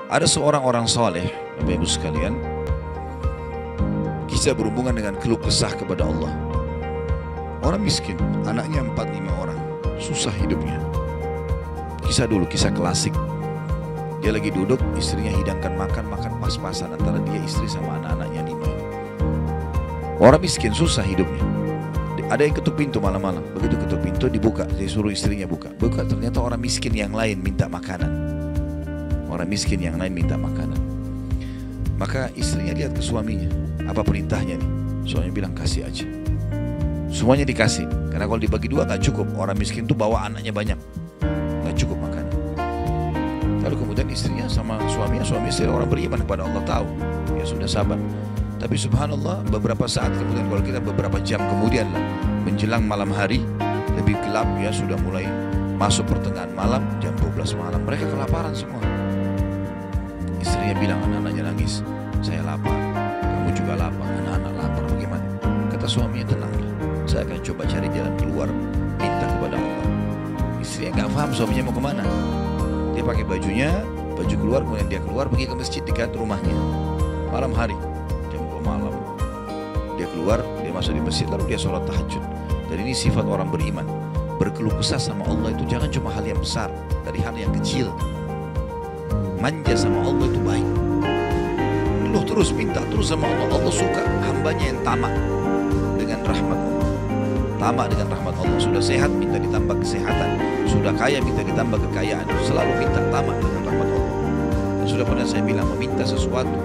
Ada seorang orang soleh, Bapak Ibu sekalian, kisah berhubungan dengan keluh kesah kepada Allah. Orang miskin, anaknya 4-5 orang, susah hidupnya. Kisah dulu, kisah klasik. Dia lagi duduk, istrinya hidangkan makan pas-pasan antara dia, istri sama anak-anaknya 5 ini. Orang miskin, susah hidupnya. Ada yang ketuk pintu malam-malam, begitu ketuk pintu dibuka, dia suruh istrinya buka. Buka, ternyata orang miskin yang lain minta makanan. Orang miskin yang lain minta makanan. Maka istrinya lihat ke suaminya, apa perintahnya nih? Suaminya bilang kasih aja. Semuanya dikasih, karena kalau dibagi 2 gak cukup. Orang miskin tuh bawa anaknya banyak, gak cukup makanan. Lalu kemudian istrinya sama suami istri orang beriman kepada Allah, tahu, ya sudah sabar. Tapi subhanallah, beberapa saat kemudian, kalau kita beberapa jam kemudian lah, menjelang malam hari, lebih gelap ya, sudah mulai masuk pertengahan malam, jam 12 malam, mereka kelaparan semua. Istrinya bilang, anak-anaknya nangis, saya lapar, kamu juga lapar, anak-anak lapar, bagaimana? Kata suaminya, tenanglah, saya akan coba cari jalan keluar, minta kepada Allah. Istrinya gak paham suaminya mau kemana. Dia pakai bajunya, baju keluar, kemudian dia keluar pergi ke masjid dekat rumahnya. Malam hari, jam 2 malam. Dia keluar, dia masuk di masjid, lalu dia sholat tahajud. Dan ini sifat orang beriman. Berkeluh kesah sama Allah itu jangan cuma hal yang besar, dari hal yang kecil. Manja sama Allah itu baik. Lu terus minta terus sama Allah. Allah suka hambanya yang tamak dengan rahmat Allah. Tamak dengan rahmat Allah. Sudah sehat minta ditambah kesehatan, sudah kaya minta ditambah kekayaan. Selalu minta, tamak dengan rahmat Allah. Dan sudah pernah saya bilang, meminta sesuatu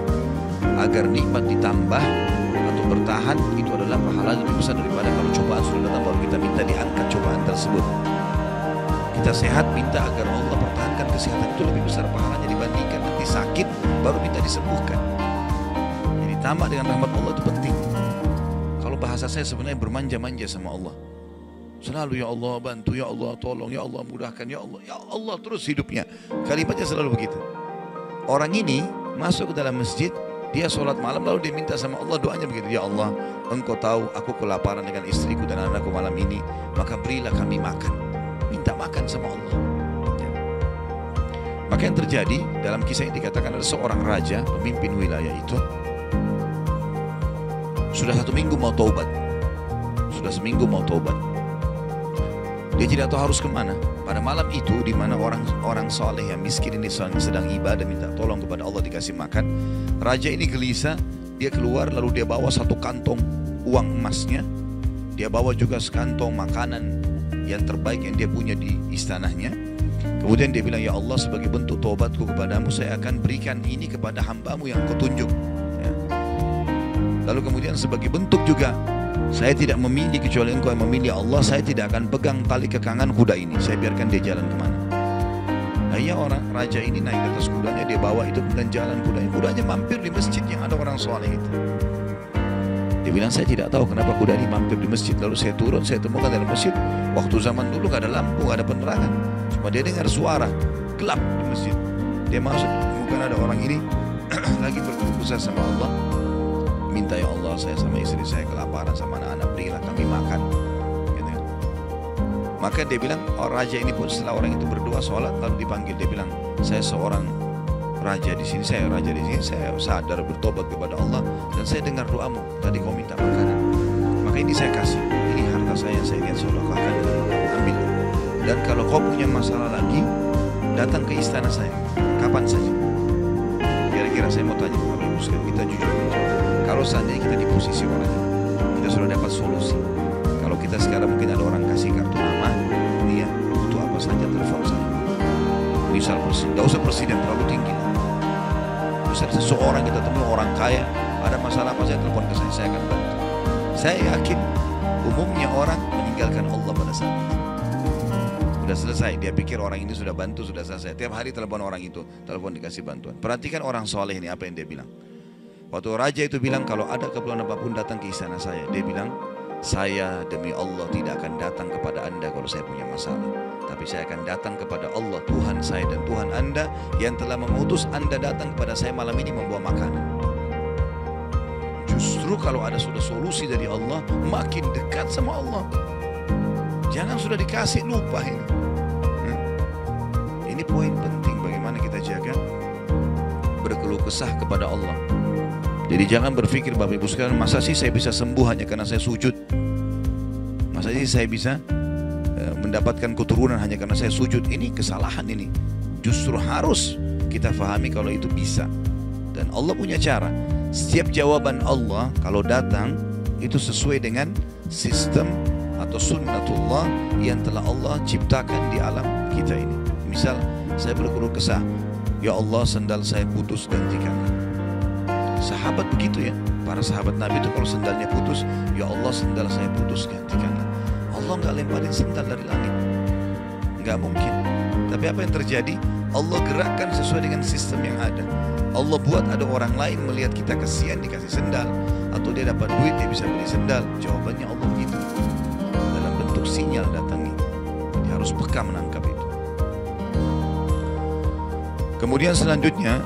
agar nikmat ditambah atau bertahan, itu adalah pahala lebih besar daripada kalau cobaan sudah datang baru kita minta diangkat cobaan tersebut. Kita sehat minta agar Allah pertahankan kesehatan, itu lebih besar pahalanya dibandingkan nanti sakit baru minta disembuhkan. Jadi tamak dengan rahmat Allah itu penting. Kalau bahasa saya sebenarnya bermanja-manja sama Allah. Selalu ya Allah bantu, ya Allah tolong, ya Allah mudahkan, ya Allah terus hidupnya. Kalimatnya selalu begitu. Orang ini masuk ke dalam masjid, dia sholat malam lalu dia minta sama Allah, doanya begitu, ya Allah engkau tahu aku kelaparan dengan istriku dan anakku malam ini, maka berilah kami makan. Minta makan sama Allah. Ya. Maka yang terjadi dalam kisah ini dikatakan ada seorang raja, pemimpin wilayah itu, sudah 1 minggu mau taubat. Sudah seminggu mau taubat. Dia tidak tahu harus kemana. Pada malam itu, di mana orang soleh yang miskin ini sedang ibadah minta tolong kepada Allah dikasih makan, raja ini gelisah. Dia keluar lalu dia bawa 1 kantong uang emasnya. Dia bawa juga sekantong makanan yang terbaik yang dia punya di istananya. Kemudian dia bilang, ya Allah sebagai bentuk taubatku kepadamu, saya akan berikan ini kepada hambamu yang kau tunjuk. Ya. Lalu kemudian sebagai bentuk juga, saya tidak memilih kecuali engkau yang memilih, Allah saya tidak akan pegang tali kekangan kuda ini, saya biarkan dia jalan kemana. Akhirnya orang raja ini naik ke atas kudanya, dia bawa itu dan jalan kudanya mampir di masjid yang ada orang soleh itu. Dia bilang, saya tidak tahu kenapa kuda ini mampir di masjid. Lalu saya turun, saya temukan dalam masjid, waktu zaman dulu gak ada lampu, gak ada penerangan, cuma dia dengar suara gelap di masjid. Dia masuk, temukan ada orang ini lagi berkeluh kesah sama Allah, minta, ya Allah saya sama istri saya kelaparan sama anak-anak, berilah kami makan, gitu kan. Maka dia bilang, raja ini pun setelah orang itu berdoa sholat lalu dipanggil, dia bilang, saya seorang raja di sini, saya raja di sini, saya sadar bertobat kepada Allah dan saya dengar doamu tadi kau minta makanan, maka ini saya kasih, ini harta saya yang saya ingin sedekahkan dengan makanan, ambil. Dan kalau kau punya masalah lagi, datang ke istana saya kapan saja. Kira-kira saya mau tanya Bapak Ibu sekalian, kita jujur aja. Kalau seandainya kita di posisi orang ini, kita sudah dapat solusi. Kalau kita sekarang mungkin ada orang kasih kartu nama, dia butuh apa saja telepon saya. Misal presiden, gak usah presiden terlalu tinggi. Bisa seseorang kita temui orang kaya, ada masalah apa saya telepon ke saya akan bantu. Saya yakin umumnya orang meninggalkan Allah pada saat itu. Sudah selesai, dia pikir orang ini sudah bantu, sudah selesai. Tiap hari telepon orang itu, telepon dikasih bantuan. Perhatikan orang soleh ini apa yang dia bilang. Waktu raja itu bilang, kalau ada keperluan apapun datang ke istana saya. Dia bilang, saya demi Allah tidak akan datang kepada anda kalau saya punya masalah, tapi saya akan datang kepada Allah, Tuhan saya dan Tuhan anda yang telah mengutus anda datang kepada saya malam ini membawa makanan. Justru kalau ada sudah solusi dari Allah, makin dekat sama Allah. Jangan sudah dikasih lupa ini. Ini poin penting bagaimana kita jaga berkeluh kesah kepada Allah. Jadi jangan berpikir Bapak Ibu sekalian, masa sih saya bisa sembuh hanya karena saya sujud? Masa sih saya bisa mendapatkan keturunan hanya karena saya sujud? Ini kesalahan ini. Justru harus kita fahami kalau itu bisa. Dan Allah punya cara. Setiap jawaban Allah kalau datang itu sesuai dengan sistem atau sunnatullah yang telah Allah ciptakan di alam kita ini. Misal saya berkeluh kesah, ya Allah sendal saya putus, gantikanlah. Sahabat begitu ya, para sahabat Nabi itu kalau sendalnya putus, ya Allah sendal saya putus, gantikanlah. Allah nggak lemparin sendal dari langit, nggak mungkin. Tapi apa yang terjadi? Allah gerakkan sesuai dengan sistem yang ada. Allah buat ada orang lain melihat kita kasihan dikasih sendal, atau dia dapat duit dia bisa beli sendal. Jawabannya Allah gitu, dalam bentuk sinyal datangnya. Dia harus peka menangkap itu. Kemudian selanjutnya,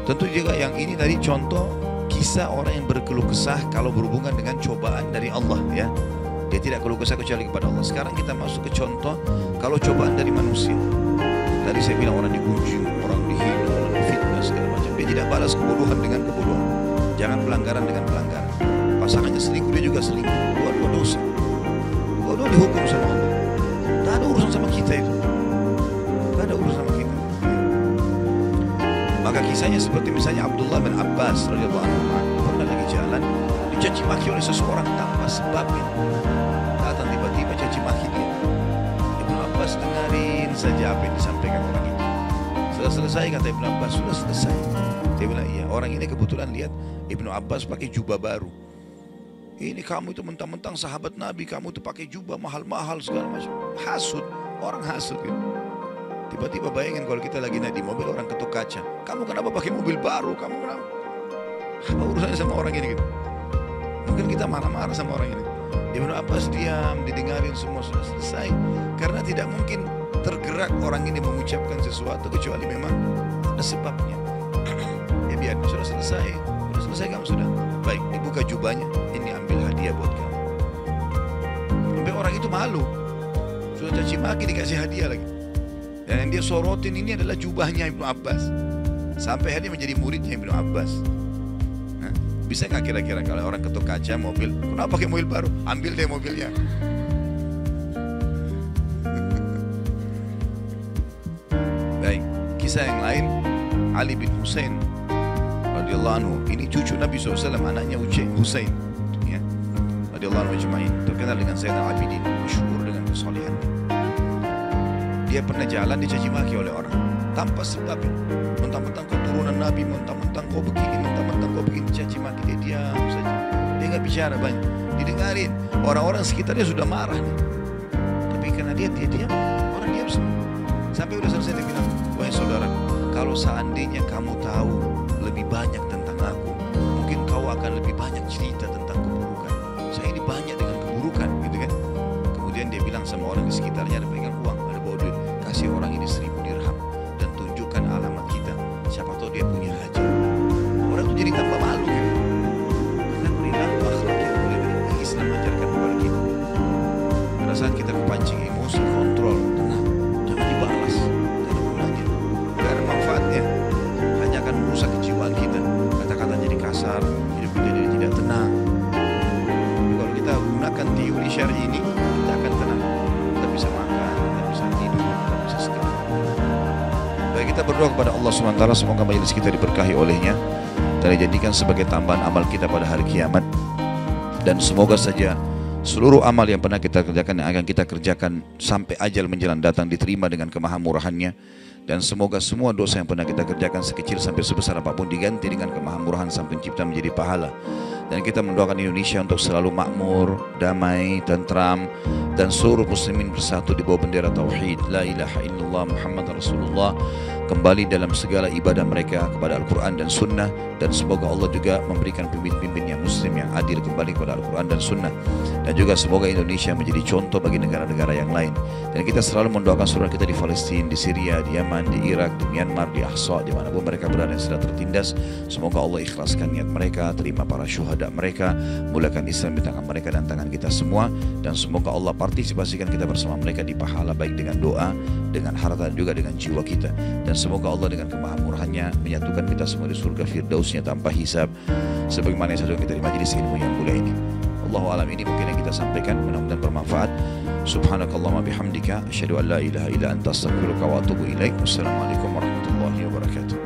tentu juga yang ini tadi contoh kisah orang yang berkeluh kesah kalau berhubungan dengan cobaan dari Allah ya. Dia tidak keluh kesah kecuali kepada Allah. Sekarang kita masuk ke contoh kalau cobaan dari manusia. Tadi saya bilang orang digunjing, orang dihina, orang difitnah segala macam. Dia tidak balas kebodohan dengan kebodohan. Jangan pelanggaran dengan pelanggaran. Pasangannya selingkuh, dia juga selingkuh. Dua-dua dosa. Dua-dua dihukum sama Allah. Tak ada urusan sama kita itu. Tak ada urusan sama kita. Maka kisahnya seperti misalnya Abdullah bin Abbas radhiyallahu anhu pernah lagi jalan dicaci maki oleh seseorang tanpa sebab. Datang tiba-tiba caci maki dia. Ibnu Abbas dengarin saja apa yang disampaikan orang itu. Sudah selesai kata Ibnu Abbas, sudah selesai. Dia bilang iya, orang ini kebetulan lihat Ibnu Abbas pakai jubah baru. Ini kamu itu mentang-mentang sahabat Nabi, kamu itu pakai jubah mahal-mahal segala macam. Hasud, orang hasud gitu. Tiba-tiba bayangin kalau kita lagi naik di mobil orang ketuk kaca. Kamu kenapa pakai mobil baru? Kamu kenapa? Apa urusannya sama orang ini gitu? Mungkin kita marah-marah sama orang ini. Ibnu Abbas diam, didengarin semua sudah selesai. Karena tidak mungkin tergerak orang ini mengucapkan sesuatu kecuali memang ada sebabnya. Ya biar sudah selesai. Sudah selesai kamu sudah. Baik, dibuka jubahnya. Ini ambil hadiah buat kamu. Sampai orang itu malu. Sudah caci maki dikasih hadiah lagi. Dan yang dia sorotin ini adalah jubahnya Ibnu Abbas. Sampai dia menjadi muridnya Ibnu Abbas. Nah, bisa nggak kira-kira kalau orang ketuk kaca mobil, kenapa pakai mobil baru? Ambil deh mobilnya. Baik, kisah yang lain, Ali bin Husain radhiyallahu anhu. Ini cucu Nabi SAW, anaknya Husain. Ya, radhiyallahu anhu ajma'in. Terkenal dengan Zainal Abidin, masyhur dengan kesalehannya. Dia pernah jalan dicaci maki oleh orang tanpa sebab. Mentang-mentang keturunan Nabi, mentang-mentang kau begini, mentang-mentang kau begini, caci maki. Dia diam saja. Dia nggak bicara banyak. Didengarin. Orang-orang sekitarnya sudah marah nih. Tapi karena dia diam, orang diam semua. Sampai udah selesai dia bilang, wahai saudara, kalau seandainya kamu tahu lebih banyak tentang aku, mungkin kau akan lebih banyak cerita tentang keburukan. Saya ini banyak dengan keburukan, gitu kan? Kemudian dia bilang sama orang di sekitarnya, ada pegang uang, kasih orang ini 1000 dirham dan tunjukkan alamat kita. Siapa tahu dia punya hajat. Orang itu jadi tambah malu gitu. Karena perilaku akhlak yang boleh Islam ajarkan kepada kita. Pada saat kita kepancing emosi, kontrol, tenang, jangan dibalas. Tidak ada gunanya, tidak ada manfaatnya. Hanya akan merusak kejiwaan kita. Kata-kata jadi kasar, hidup kita jadi tidak tenang. Tapi kalau kita gunakan teori syar'i ini, kita akan tenang. Kita bisa makan, kita bisa tidur. Baik, kita berdoa kepada Allah SWT, semoga majelis kita diberkahi olehnya dan dijadikan sebagai tambahan amal kita pada hari kiamat. Dan semoga saja seluruh amal yang pernah kita kerjakan, yang akan kita kerjakan sampai ajal menjelang datang, diterima dengan kemahamurahannya. Dan semoga semua dosa yang pernah kita kerjakan sekecil sampai sebesar apapun diganti dengan kemahamurahan Sang Pencipta menjadi pahala. Dan kita mendoakan Indonesia untuk selalu makmur, damai, tentram, dan seluruh muslimin bersatu di bawah bendera tauhid la ilaha illallah Muhammad Rasulullah, kembali dalam segala ibadah mereka kepada Al-Quran dan Sunnah. Dan semoga Allah juga memberikan pemimpin-pemimpin yang muslim yang adil kembali kepada Al-Quran dan Sunnah. Dan juga semoga Indonesia menjadi contoh bagi negara-negara yang lain. Dan kita selalu mendoakan saudara kita di Palestina, di Syria, di Yaman, di Irak, di Myanmar, di Ahsa, dimanapun mereka berada yang sedang tertindas. Semoga Allah ikhlaskan niat mereka, terima para syuhada mereka, mulakan Islam di tangan mereka dan tangan kita semua. Dan semoga Allah partisipasikan kita bersama mereka di pahala, baik dengan doa, dengan harta, dan juga dengan jiwa kita. Dan semoga Allah dengan kemahamurahannya menyatukan kita semua di surga firdausnya tanpa hisab, sebagaimana yang kita di majelis ilmu yang mulia ini. Allahu alam, ini mungkin yang kita sampaikan, mudah-mudahan bermanfaat. Subhanakallahumma bihamdika asyhadu an la ilaha illa anta astaghfiruka wa atubu ilaik. Wassalamualaikum warahmatullahi wabarakatuh.